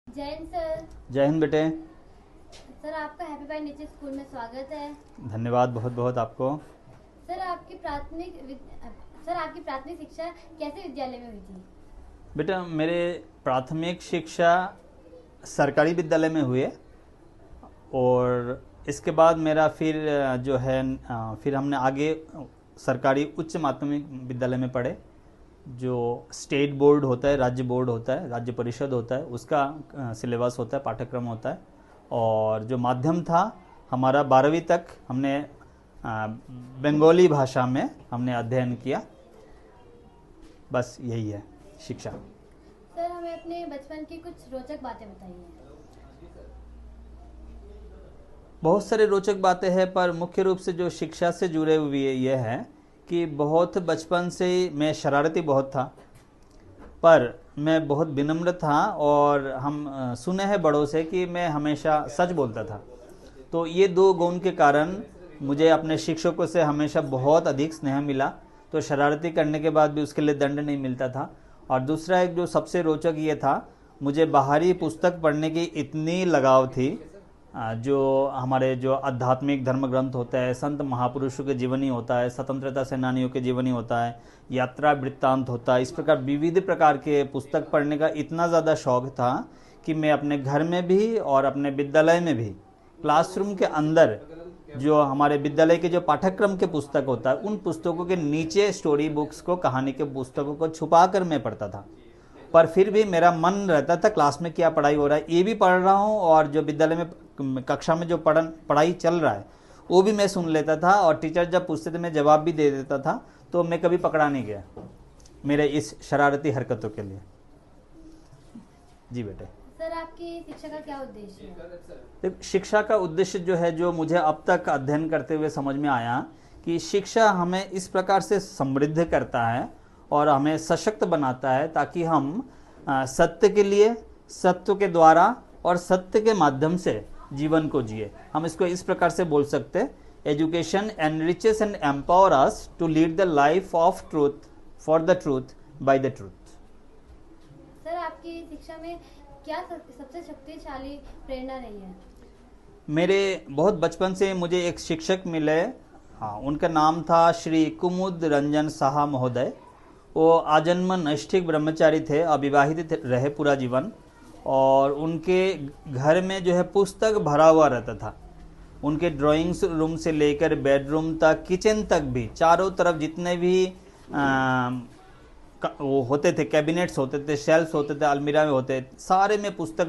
जय हिंद सर। जय हिंद बेटे। सर आपका हैप्पी बाई नेचर स्कूल में स्वागत है। धन्यवाद बहुत बहुत आपको। सर सर आपकी प्राथमिक शिक्षा कैसे विद्यालय में हुई थी? बेटा मेरे प्राथमिक शिक्षा सरकारी विद्यालय में हुए और इसके बाद मेरा फिर जो है फिर हमने आगे सरकारी उच्च माध्यमिक विद्यालय में पढ़े। जो स्टेट बोर्ड होता है, राज्य बोर्ड होता है, राज्य परिषद होता है, उसका सिलेबस होता है, पाठ्यक्रम होता है। और जो माध्यम था हमारा 12वीं तक हमने बंगाली भाषा में हमने अध्ययन किया। बस यही है शिक्षा। सर हमें अपने बचपन की कुछ रोचक बातें बताइए। बहुत सारे रोचक बातें हैं, पर मुख्य रूप से जो शिक्षा से जुड़े हुए ये है कि बहुत बचपन से मैं शरारती बहुत था, पर मैं बहुत विनम्र था। और हम सुने हैं बड़ों से कि मैं हमेशा सच बोलता था। तो ये दो गुण के कारण मुझे अपने शिक्षकों से हमेशा बहुत अधिक स्नेह मिला। तो शरारती करने के बाद भी उसके लिए दंड नहीं मिलता था। और दूसरा एक जो सबसे रोचक ये था, मुझे बाहरी पुस्तक पढ़ने की इतनी लगाव थी। जो हमारे जो आध्यात्मिक धर्म ग्रंथ होता है, संत महापुरुषों के जीवनी होता है, स्वतंत्रता सेनानियों के जीवनी होता है, यात्रा वृत्तांत होता है, इस प्रकार विविध प्रकार के पुस्तक पढ़ने का इतना ज़्यादा शौक था कि मैं अपने घर में भी और अपने विद्यालय में भी क्लासरूम के अंदर जो हमारे विद्यालय के जो पाठ्यक्रम के पुस्तक होता है उन पुस्तकों के नीचे स्टोरी बुक्स को, कहानी के पुस्तकों को छुपा कर मैं पढ़ता था। पर फिर भी मेरा मन रहता था क्लास में क्या पढ़ाई हो रहा है ये भी पढ़ रहा हूँ, और जो विद्यालय में कक्षा में जो पढ़ाई चल रहा है वो भी मैं सुन लेता था। और टीचर जब पूछते थे मैं जवाब भी दे देता था। तो मैं कभी पकड़ा नहीं गया मेरे इस शरारती हरकतों के लिए। जी बेटे। सर आपकी शिक्षा का क्या उद्देश्य है? शिक्षा का उद्देश्य जो है, जो मुझे अब तक अध्ययन करते हुए समझ में आया कि शिक्षा हमें इस प्रकार से समृद्ध करता है और हमें सशक्त बनाता है ताकि हम सत्य के लिए, सत्य के द्वारा और सत्य के माध्यम से जीवन को जिए। हम इसको इस प्रकार से बोल सकते हैं, education enriches and empower us to lead the life of truth for the truth by the truth. Sir आपकी शिक्षा में क्या सबसे शक्तिशाली प्रेरणा रही है? मेरे बहुत बचपन से मुझे एक शिक्षक मिले। हाँ, उनका नाम था श्री कुमुद रंजन साहा महोदय। वो आजन्म नैष्ठिक ब्रह्मचारी थे, अविवाहित रहे पूरा जीवन। और उनके घर में जो है पुस्तक भरा हुआ रहता था। उनके ड्राइंग्स रूम से लेकर बेडरूम तक, किचन तक भी, चारों तरफ जितने भी वो होते थे, कैबिनेट्स होते थे, शेल्फ्स होते थे, अलमीरा में होते, सारे में पुस्तक